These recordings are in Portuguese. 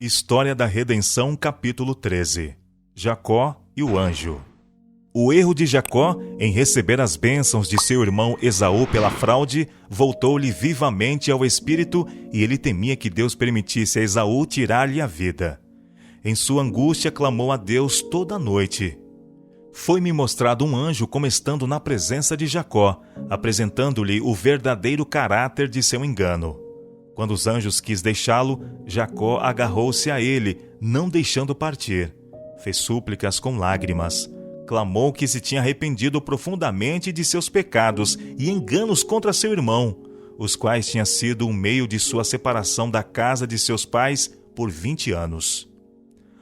História da Redenção, capítulo 13. Jacó e o anjo. O erro de Jacó em receber as bênçãos de seu irmão Esaú pela fraude voltou-lhe vivamente ao espírito e ele temia que Deus permitisse a Esaú tirar-lhe a vida. Em sua angústia clamou a Deus toda a noite. Foi-me mostrado um anjo como estando na presença de Jacó, apresentando-lhe o verdadeiro caráter de seu engano. Quando os anjos quis deixá-lo, Jacó agarrou-se a ele, não deixando partir. Fez súplicas com lágrimas. Clamou que se tinha arrependido profundamente de seus pecados e enganos contra seu irmão, os quais tinham sido o meio de sua separação da casa de seus pais por 20 anos.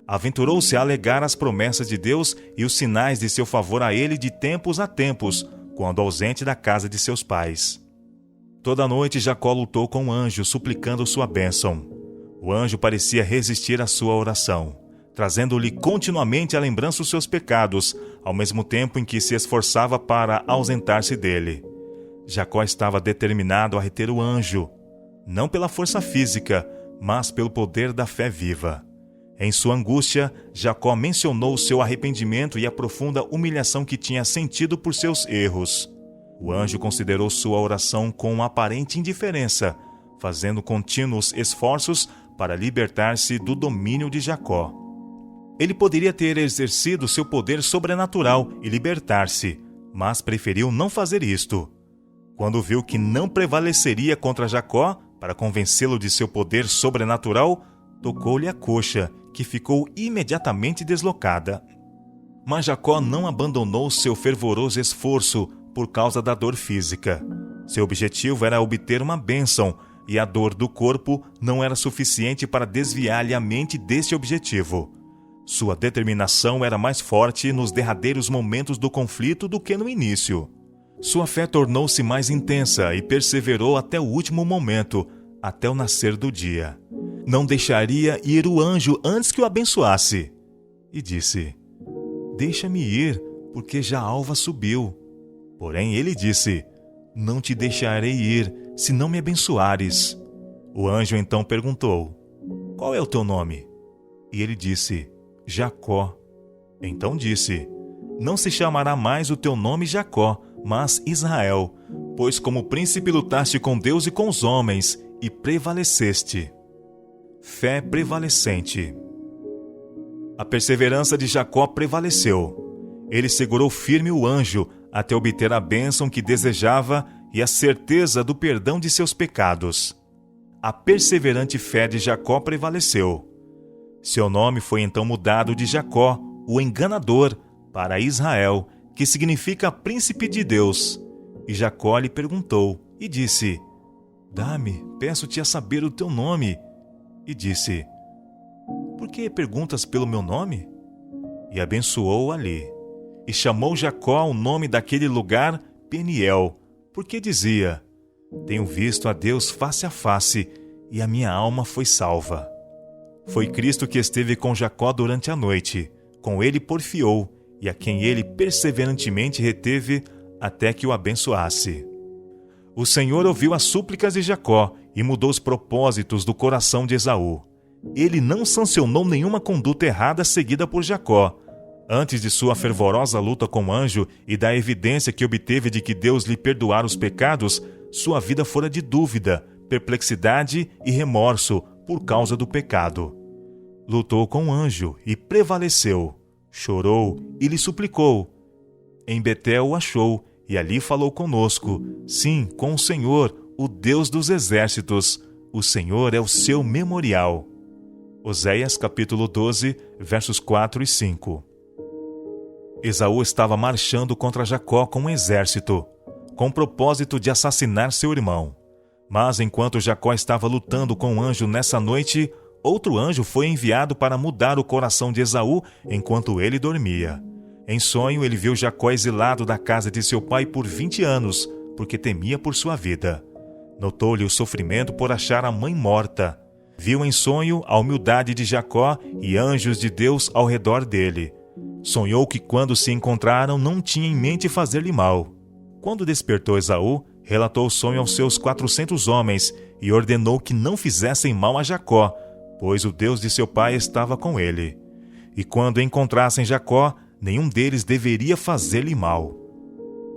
Aventurou-se a alegar as promessas de Deus e os sinais de seu favor a ele de tempos a tempos, quando ausente da casa de seus pais. Toda noite Jacó lutou com o anjo, suplicando sua bênção. O anjo parecia resistir à sua oração, trazendo-lhe continuamente à lembrança os seus pecados, ao mesmo tempo em que se esforçava para ausentar-se dele. Jacó estava determinado a reter o anjo, não pela força física, mas pelo poder da fé viva. Em sua angústia, Jacó mencionou o seu arrependimento e a profunda humilhação que tinha sentido por seus erros. O anjo considerou sua oração com aparente indiferença, fazendo contínuos esforços para libertar-se do domínio de Jacó. Ele poderia ter exercido seu poder sobrenatural e libertar-se, mas preferiu não fazer isto. Quando viu que não prevaleceria contra Jacó, para convencê-lo de seu poder sobrenatural, tocou-lhe a coxa, que ficou imediatamente deslocada. Mas Jacó não abandonou seu fervoroso esforço por causa da dor física. Seu objetivo era obter uma bênção, e a dor do corpo não era suficiente para desviar-lhe a mente deste objetivo. Sua determinação era mais forte nos derradeiros momentos do conflito do que no início. Sua fé tornou-se mais intensa e perseverou até o último momento, até o nascer do dia. Não deixaria ir o anjo antes que o abençoasse. E disse: "Deixa-me ir, porque já a alva subiu." Porém ele disse: "Não te deixarei ir, se não me abençoares." O anjo então perguntou: "Qual é o teu nome?" E ele disse: "Jacó." Então disse: "Não se chamará mais o teu nome Jacó, mas Israel, pois como príncipe lutaste com Deus e com os homens, e prevaleceste." Fé prevalecente. A perseverança de Jacó prevaleceu. Ele segurou firme o anjo até obter a bênção que desejava e a certeza do perdão de seus pecados. A perseverante fé de Jacó prevaleceu. Seu nome foi então mudado de Jacó, o enganador, para Israel, que significa príncipe de Deus. E Jacó lhe perguntou e disse: "Dá-me, peço-te a saber o teu nome." E disse: "Por que perguntas pelo meu nome?" E abençoou ali. E chamou Jacó o nome daquele lugar Peniel, porque dizia: "Tenho visto a Deus face a face, e a minha alma foi salva." Foi Cristo que esteve com Jacó durante a noite, com ele porfiou, e a quem ele perseverantemente reteve até que o abençoasse. O Senhor ouviu as súplicas de Jacó e mudou os propósitos do coração de Esaú. Ele não sancionou nenhuma conduta errada seguida por Jacó. Antes de sua fervorosa luta com o anjo e da evidência que obteve de que Deus lhe perdoara os pecados, sua vida fora de dúvida, perplexidade e remorso por causa do pecado. Lutou com o anjo e prevaleceu. Chorou e lhe suplicou. Em Betel o achou e ali falou conosco. Sim, com o Senhor, o Deus dos exércitos. O Senhor é o seu memorial. Oséias capítulo 12, versos 4 e 5. Esaú estava marchando contra Jacó com um exército, com o propósito de assassinar seu irmão. Mas enquanto Jacó estava lutando com o anjo nessa noite, outro anjo foi enviado para mudar o coração de Esaú enquanto ele dormia. Em sonho, ele viu Jacó exilado da casa de seu pai por 20 anos, porque temia por sua vida. Notou-lhe o sofrimento por achar a mãe morta. Viu em sonho a humildade de Jacó e anjos de Deus ao redor dele. Sonhou que quando se encontraram não tinha em mente fazer-lhe mal. Quando despertou Esaú, relatou o sonho aos seus 400 homens e ordenou que não fizessem mal a Jacó, pois o Deus de seu pai estava com ele. E quando encontrassem Jacó, nenhum deles deveria fazer-lhe mal.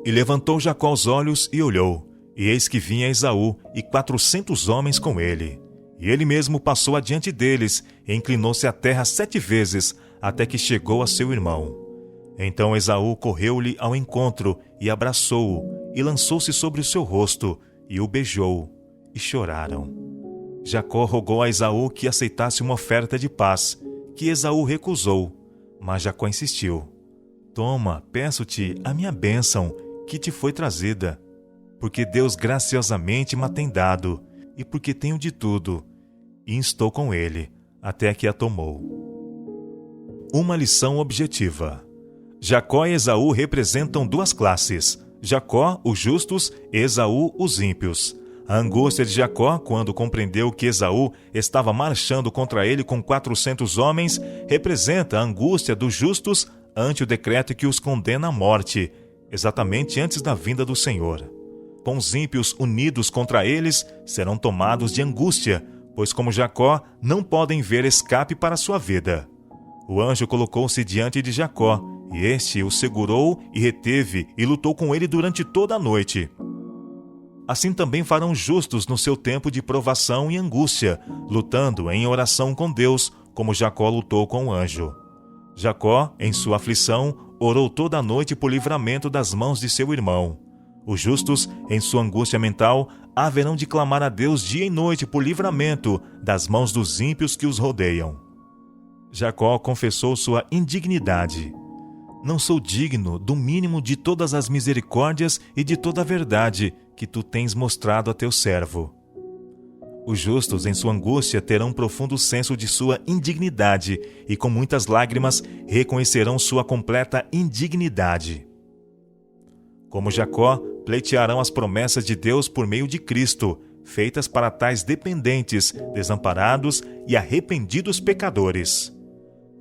E levantou Jacó os olhos e olhou, e eis que vinha Esaú e 400 homens com ele. E ele mesmo passou adiante deles, e inclinou-se à terra 7 vezes, até que chegou a seu irmão. Então Esaú correu-lhe ao encontro, e abraçou-o, e lançou-se sobre o seu rosto, e o beijou, e choraram. Jacó rogou a Esaú que aceitasse uma oferta de paz, que Esaú recusou, mas Jacó insistiu. Toma, peço-te, a minha bênção, que te foi trazida, porque Deus graciosamente me tem dado, e porque tenho de tudo, e instou com ele, até que a tomou. Uma lição objetiva. Jacó e Esaú representam 2 classes, Jacó, os justos, e Esaú, os ímpios. A angústia de Jacó, quando compreendeu que Esaú estava marchando contra ele com 400 homens, representa a angústia dos justos ante o decreto que os condena à morte, exatamente antes da vinda do Senhor. Com os ímpios unidos contra eles, serão tomados de angústia, pois como Jacó, não podem ver escape para sua vida. O anjo colocou-se diante de Jacó, e este o segurou e reteve, e lutou com ele durante toda a noite. Assim também farão justos no seu tempo de provação e angústia, lutando em oração com Deus, como Jacó lutou com o anjo. Jacó, em sua aflição, orou toda a noite por livramento das mãos de seu irmão. Os justos, em sua angústia mental, haverão de clamar a Deus dia e noite por livramento das mãos dos ímpios que os rodeiam. Jacó confessou sua indignidade. Não sou digno do mínimo de todas as misericórdias e de toda a verdade que tu tens mostrado a teu servo. Os justos, em sua angústia, terão um profundo senso de sua indignidade e, com muitas lágrimas, reconhecerão sua completa indignidade. Como Jacó, pleitearão as promessas de Deus por meio de Cristo, feitas para tais dependentes, desamparados e arrependidos pecadores.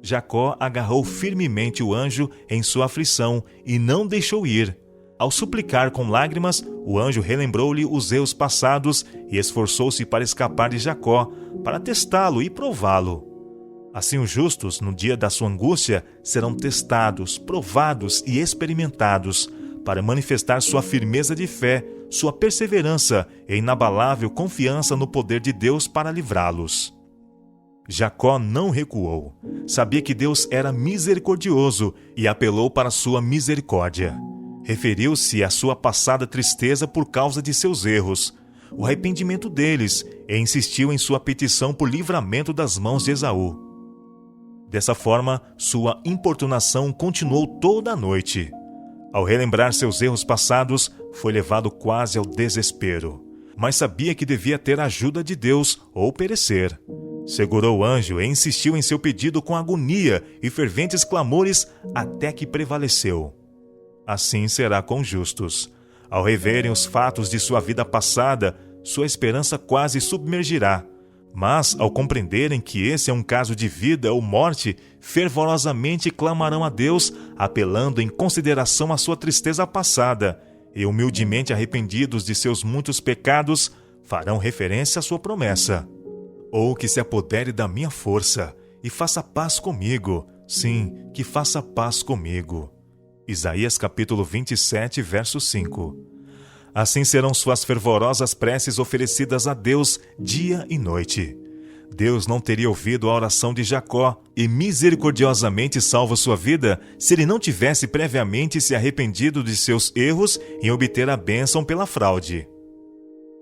Jacó agarrou firmemente o anjo em sua aflição e não deixou ir. Ao suplicar com lágrimas, o anjo relembrou-lhe os erros passados e esforçou-se para escapar de Jacó, para testá-lo e prová-lo. Assim os justos, no dia da sua angústia, serão testados, provados e experimentados, para manifestar sua firmeza de fé, sua perseverança e inabalável confiança no poder de Deus para livrá-los. Jacó não recuou. Sabia que Deus era misericordioso e apelou para sua misericórdia. Referiu-se à sua passada tristeza por causa de seus erros, o arrependimento deles, e insistiu em sua petição por livramento das mãos de Esaú. Dessa forma, sua importunação continuou toda a noite. Ao relembrar seus erros passados, foi levado quase ao desespero, mas sabia que devia ter a ajuda de Deus ou perecer. Segurou o anjo e insistiu em seu pedido com agonia e ferventes clamores até que prevaleceu. Assim será com justos. Ao reverem os fatos de sua vida passada, sua esperança quase submergirá. Mas, ao compreenderem que esse é um caso de vida ou morte, fervorosamente clamarão a Deus, apelando em consideração à sua tristeza passada, e humildemente arrependidos de seus muitos pecados, farão referência à sua promessa. Ou que se apodere da minha força, e faça paz comigo, sim, que faça paz comigo. Isaías capítulo 27, verso 5. Assim serão suas fervorosas preces oferecidas a Deus dia e noite. Deus não teria ouvido a oração de Jacó e misericordiosamente salvo sua vida se ele não tivesse previamente se arrependido de seus erros em obter a bênção pela fraude.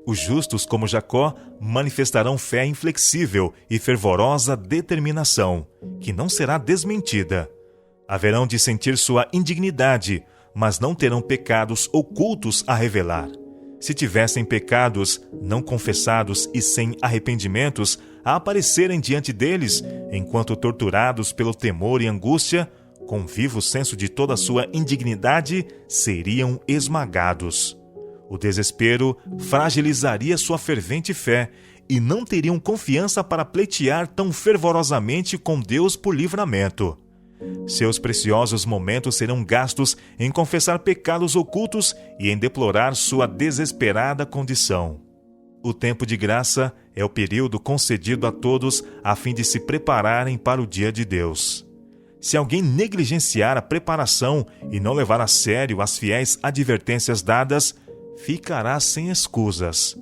Os justos, como Jacó, manifestarão fé inflexível e fervorosa determinação, que não será desmentida. Haverão de sentir sua indignidade, mas não terão pecados ocultos a revelar. Se tivessem pecados não confessados e sem arrependimentos a aparecerem diante deles, enquanto torturados pelo temor e angústia, com vivo senso de toda a sua indignidade, seriam esmagados. O desespero fragilizaria sua fervente fé e não teriam confiança para pleitear tão fervorosamente com Deus por livramento. Seus preciosos momentos serão gastos em confessar pecados ocultos e em deplorar sua desesperada condição. O tempo de graça é o período concedido a todos a fim de se prepararem para o dia de Deus. Se alguém negligenciar a preparação e não levar a sério as fiéis advertências dadas, ficará sem escusas.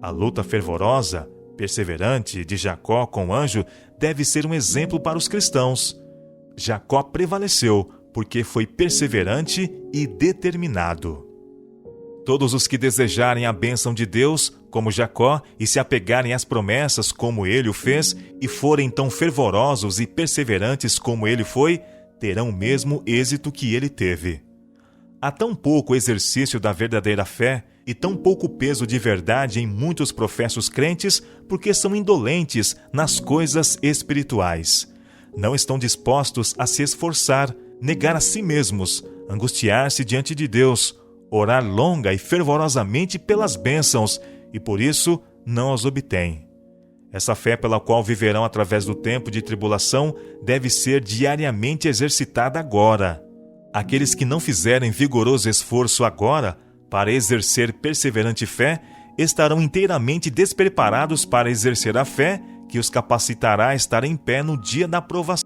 A luta fervorosa, perseverante de Jacó com o anjo deve ser um exemplo para os cristãos. Jacó prevaleceu porque foi perseverante e determinado. Todos os que desejarem a bênção de Deus, como Jacó, e se apegarem às promessas como ele o fez, e forem tão fervorosos e perseverantes como ele foi, terão o mesmo êxito que ele teve. Há tão pouco exercício da verdadeira fé e tão pouco peso de verdade em muitos professos crentes porque são indolentes nas coisas espirituais. Não estão dispostos a se esforçar, negar a si mesmos, angustiar-se diante de Deus, orar longa e fervorosamente pelas bênçãos, e por isso não as obtêm. Essa fé pela qual viverão através do tempo de tribulação deve ser diariamente exercitada agora. Aqueles que não fizerem vigoroso esforço agora para exercer perseverante fé, estarão inteiramente despreparados para exercer a fé que os capacitará a estar em pé no dia da provação.